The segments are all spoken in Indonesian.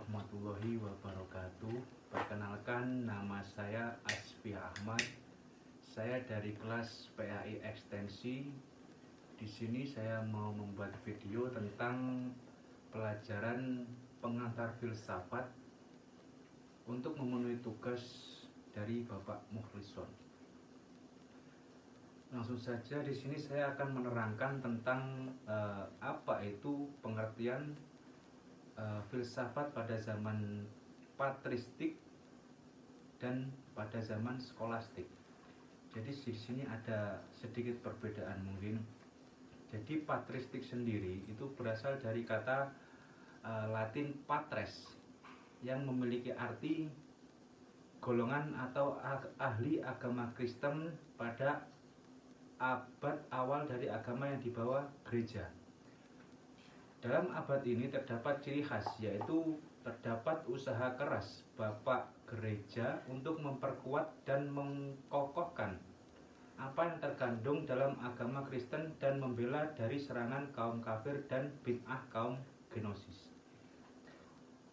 warahmatullahi wabarakatuh. Perkenalkan, nama saya Asfi Ahmad. Saya dari kelas PAI Ekstensi. Di sini saya mau membuat video tentang pelajaran pengantar filsafat untuk memenuhi tugas dari Bapak Mukhlison. Langsung saja di sini saya akan menerangkan tentang apa itu pengertian filsafat pada zaman patristik dan pada zaman skolastik. Jadi di sini ada sedikit perbedaan mungkin. Jadi patristik sendiri itu berasal dari kata Latin patres yang memiliki arti golongan atau ahli agama Kristen pada abad awal dari agama yang dibawa gereja. Dalam abad ini terdapat ciri khas, yaitu terdapat usaha keras Bapak Gereja untuk memperkuat dan mengkokohkan apa yang terkandung dalam agama Kristen dan membela dari serangan kaum kafir dan bid'ah kaum gnosis.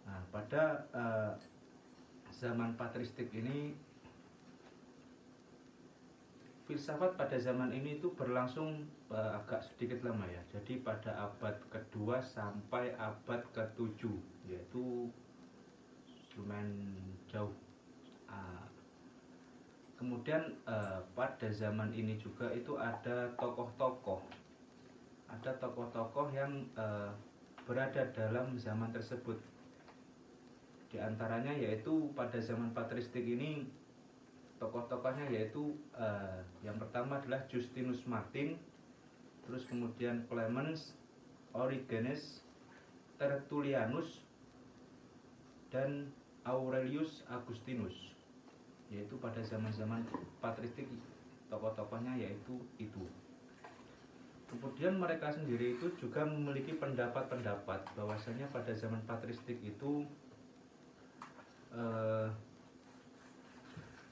Nah, pada zaman patristik ini, filsafat pada zaman ini itu berlangsung agak sedikit lama ya. Jadi pada abad kedua sampai abad ke-7, yaitu lumayan jauh. Kemudian pada zaman ini juga itu ada tokoh-tokoh yang berada dalam zaman tersebut. Di antaranya yaitu pada zaman patristik ini tokoh-tokohnya yaitu yang pertama adalah Justinus Martin, terus kemudian Clemens, Origenes, Tertullianus, dan Aurelius Augustinus. Yaitu pada zaman-zaman patristik tokoh-tokohnya yaitu itu. Kemudian mereka sendiri itu juga memiliki pendapat-pendapat bahwasanya pada zaman patristik itu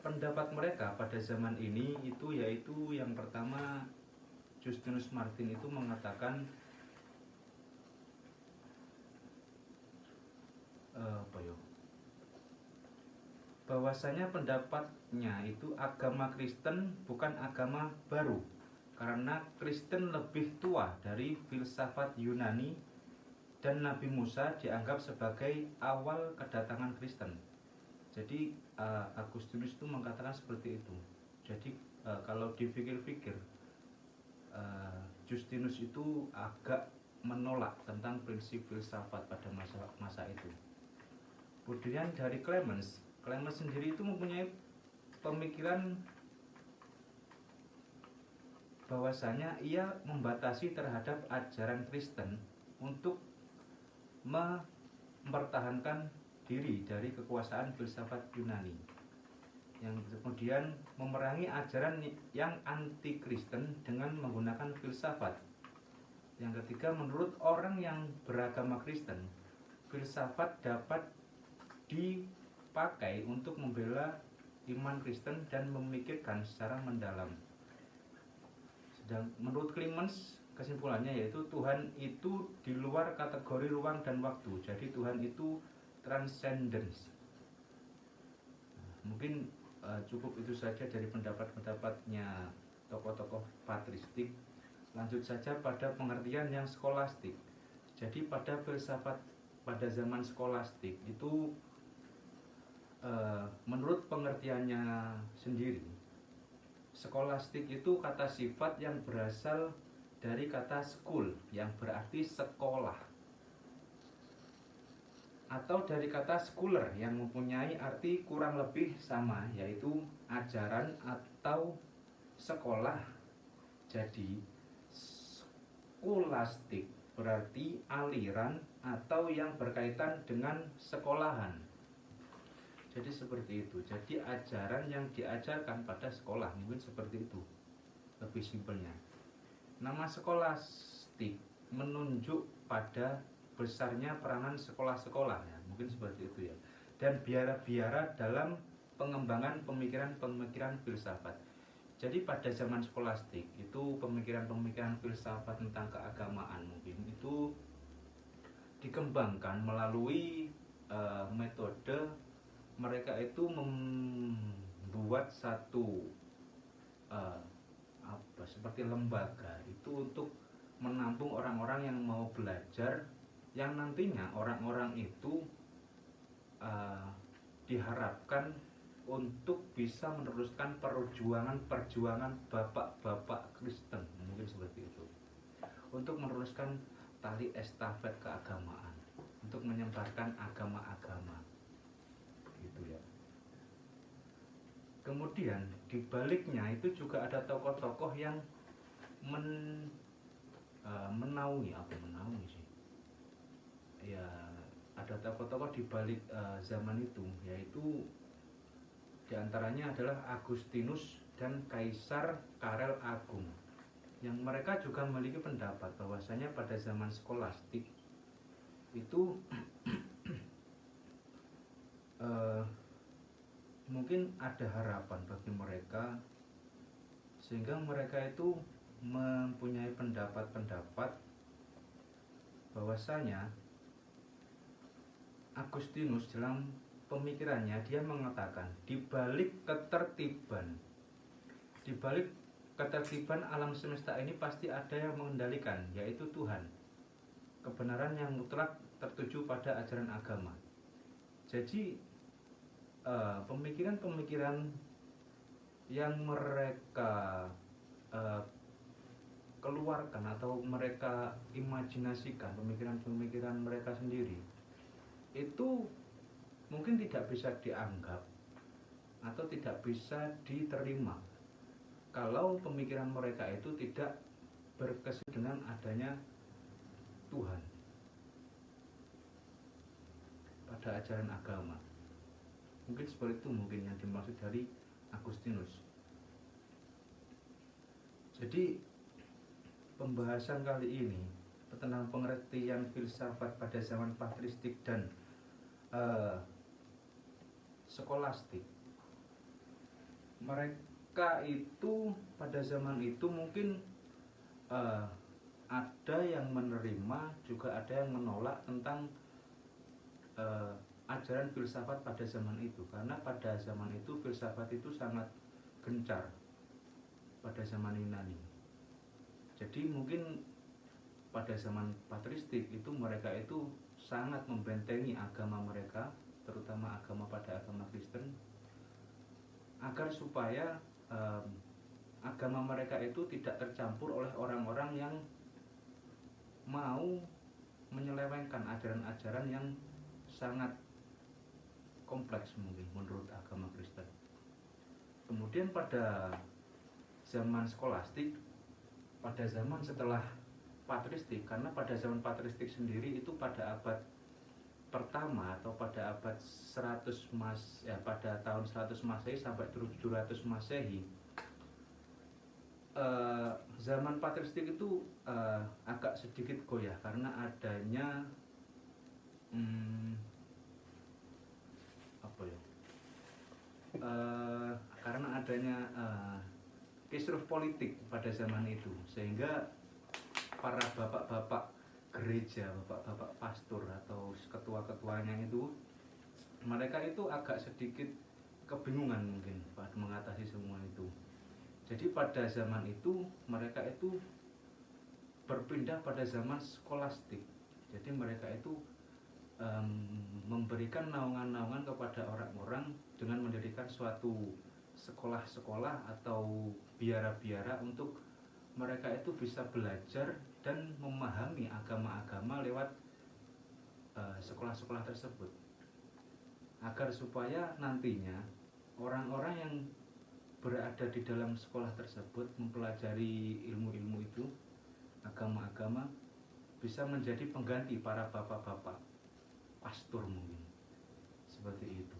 pendapat mereka pada zaman ini itu yaitu yang pertama, Justinus Martin itu mengatakan bahwasanya pendapatnya itu agama Kristen bukan agama baru, karena Kristen lebih tua dari filsafat Yunani dan Nabi Musa dianggap sebagai awal kedatangan Kristen. Jadi Agustinus itu mengatakan seperti itu. Jadi kalau dipikir-pikir, Justinus itu agak menolak tentang prinsip filsafat pada masa itu. Kemudian dari Clemens sendiri itu mempunyai pemikiran bahwasanya ia membatasi terhadap ajaran Kristen untuk mempertahankan diri dari kekuasaan filsafat Yunani, yang kemudian memerangi ajaran yang anti-Kristen dengan menggunakan filsafat. Yang ketiga, menurut orang yang beragama Kristen, filsafat dapat dipakai untuk membela iman Kristen dan memikirkan secara mendalam. Sedang menurut Clemens, kesimpulannya yaitu Tuhan itu di luar kategori ruang dan waktu. Jadi Tuhan itu transcendence. Mungkin cukup itu saja dari pendapat-pendapatnya tokoh-tokoh patristik. Lanjut saja pada pengertian yang skolastik. Jadi pada filsafat pada zaman skolastik itu menurut pengertiannya sendiri, skolastik itu kata sifat yang berasal dari kata school yang berarti sekolah, atau dari kata schooler yang mempunyai arti kurang lebih sama, yaitu ajaran atau sekolah. Jadi skolastik berarti aliran atau yang berkaitan dengan sekolahan. Jadi seperti itu. Jadi ajaran yang diajarkan pada sekolah, mungkin seperti itu lebih simpelnya. Nama skolastik menunjuk pada besarnya peranan sekolah-sekolah ya, mungkin seperti itu ya, dan biara-biara dalam pengembangan pemikiran-pemikiran filsafat. Jadi pada zaman skolastik itu pemikiran-pemikiran filsafat tentang keagamaan mungkin itu dikembangkan melalui metode mereka itu membuat satu seperti lembaga itu untuk menampung orang-orang yang mau belajar, yang nantinya orang-orang itu diharapkan untuk bisa meneruskan perjuangan bapak-bapak Kristen, mungkin seperti itu, untuk meneruskan tali estafet keagamaan, untuk menyebarkan agama-agama, gitu ya. Kemudian di baliknya itu juga ada tokoh-tokoh yang menaungi sih. Ya, ada tokoh-tokoh di balik zaman itu, yaitu diantaranya adalah Agustinus dan Kaisar Karel Agung, yang mereka juga memiliki pendapat bahwasanya pada zaman skolastik itu mungkin ada harapan bagi mereka, sehingga mereka itu mempunyai pendapat-pendapat bahwasanya Agustinus dalam pemikirannya dia mengatakan di balik ketertiban alam semesta ini pasti ada yang mengendalikan, yaitu Tuhan. Kebenaran yang mutlak tertuju pada ajaran agama. Jadi pemikiran-pemikiran yang mereka keluarkan atau mereka imajinasikan, pemikiran-pemikiran mereka sendiri, itu mungkin tidak bisa dianggap atau tidak bisa diterima kalau pemikiran mereka itu tidak berkesan dengan adanya Tuhan pada ajaran agama. Mungkin seperti itu mungkin yang dimaksud dari Agustinus. Jadi pembahasan kali ini tentang pengertian filsafat pada zaman patristik dan skolastik. Mereka itu pada zaman itu mungkin ada yang menerima, juga ada yang menolak tentang ajaran filsafat pada zaman itu, karena pada zaman itu filsafat itu sangat gencar pada zaman Yunani. Jadi mungkin pada zaman patristik itu mereka itu sangat membentengi agama mereka, terutama agama Kristen, agar supaya agama mereka itu tidak tercampur oleh orang-orang yang mau menyelewengkan ajaran-ajaran yang sangat kompleks mungkin menurut agama Kristen. Kemudian pada zaman skolastik, pada zaman setelah patristik, karena pada zaman patristik sendiri itu pada abad pertama atau pada abad 100 pada tahun 100 Masehi sampai 700 Masehi, zaman patristik itu agak sedikit goyah karena adanya karena adanya kisruh politik pada zaman itu, sehingga para bapak-bapak gereja, bapak-bapak pastor atau ketua-ketuanya itu, mereka itu agak sedikit kebingungan mungkin pada mengatasi semua itu. Jadi pada zaman itu mereka itu berpindah pada zaman skolastik. Jadi mereka itu memberikan naungan-naungan kepada orang-orang dengan mendirikan suatu sekolah-sekolah atau biara-biara untuk mereka itu bisa belajar dan memahami agama-agama lewat sekolah-sekolah tersebut, agar supaya nantinya orang-orang yang berada di dalam sekolah tersebut mempelajari ilmu-ilmu itu, agama-agama, bisa menjadi pengganti para bapak-bapak pastor mungkin, seperti itu.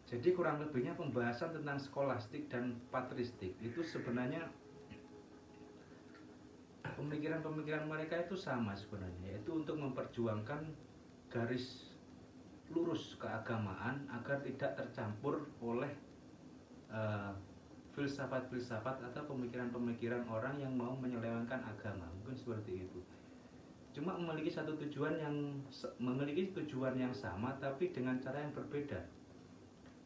Jadi kurang lebihnya pembahasan tentang skolastik dan patristik itu sebenarnya pemikiran-pemikiran mereka itu sama sebenarnya, yaitu untuk memperjuangkan garis lurus keagamaan agar tidak tercampur oleh filsafat-filsafat atau pemikiran-pemikiran orang yang mau menyelewengkan agama, mungkin seperti itu. cuma memiliki tujuan yang sama tapi dengan cara yang berbeda.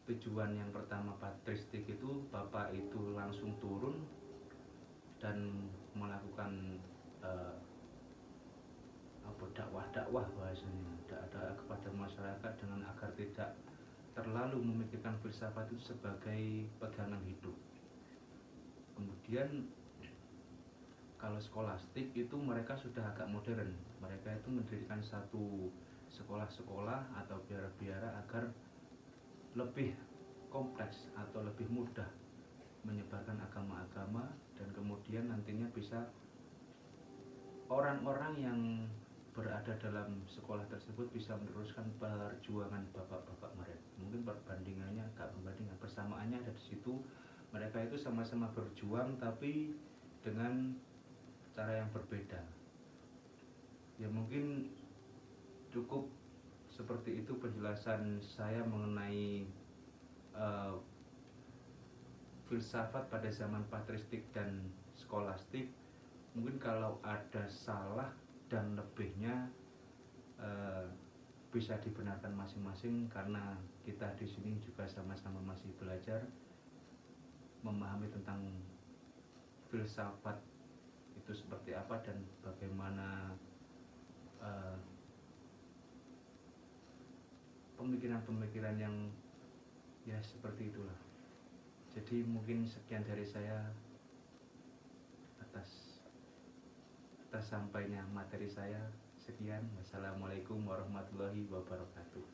Tujuan yang pertama patristik itu Bapak itu langsung turun dan melakukan dakwah bahasanya, dakwah kepada masyarakat dengan agar tidak terlalu memikirkan filsafat itu sebagai pegangan hidup. Kemudian kalau skolastik itu mereka sudah agak modern, mereka itu mendirikan satu sekolah-sekolah atau biara-biara agar lebih kompleks atau lebih mudah menyebarkan agama-agama, dan kemudian nantinya bisa orang-orang yang berada dalam sekolah tersebut bisa meneruskan perjuangan bapak-bapak mereka. Mungkin perbandingannya, persamaannya ada di situ. Mereka itu sama-sama berjuang tapi dengan cara yang berbeda. Ya mungkin cukup seperti itu penjelasan saya mengenai filsafat pada zaman patristik dan skolastik. Mungkin kalau ada salah dan lebihnya bisa dibenarkan masing-masing, karena kita di sini juga sama-sama masih belajar memahami tentang filsafat itu seperti apa dan bagaimana pemikiran-pemikiran yang ya seperti itulah. Jadi mungkin sekian dari saya atas sampainya materi saya. Sekian, wassalamualaikum warahmatullahi wabarakatuh.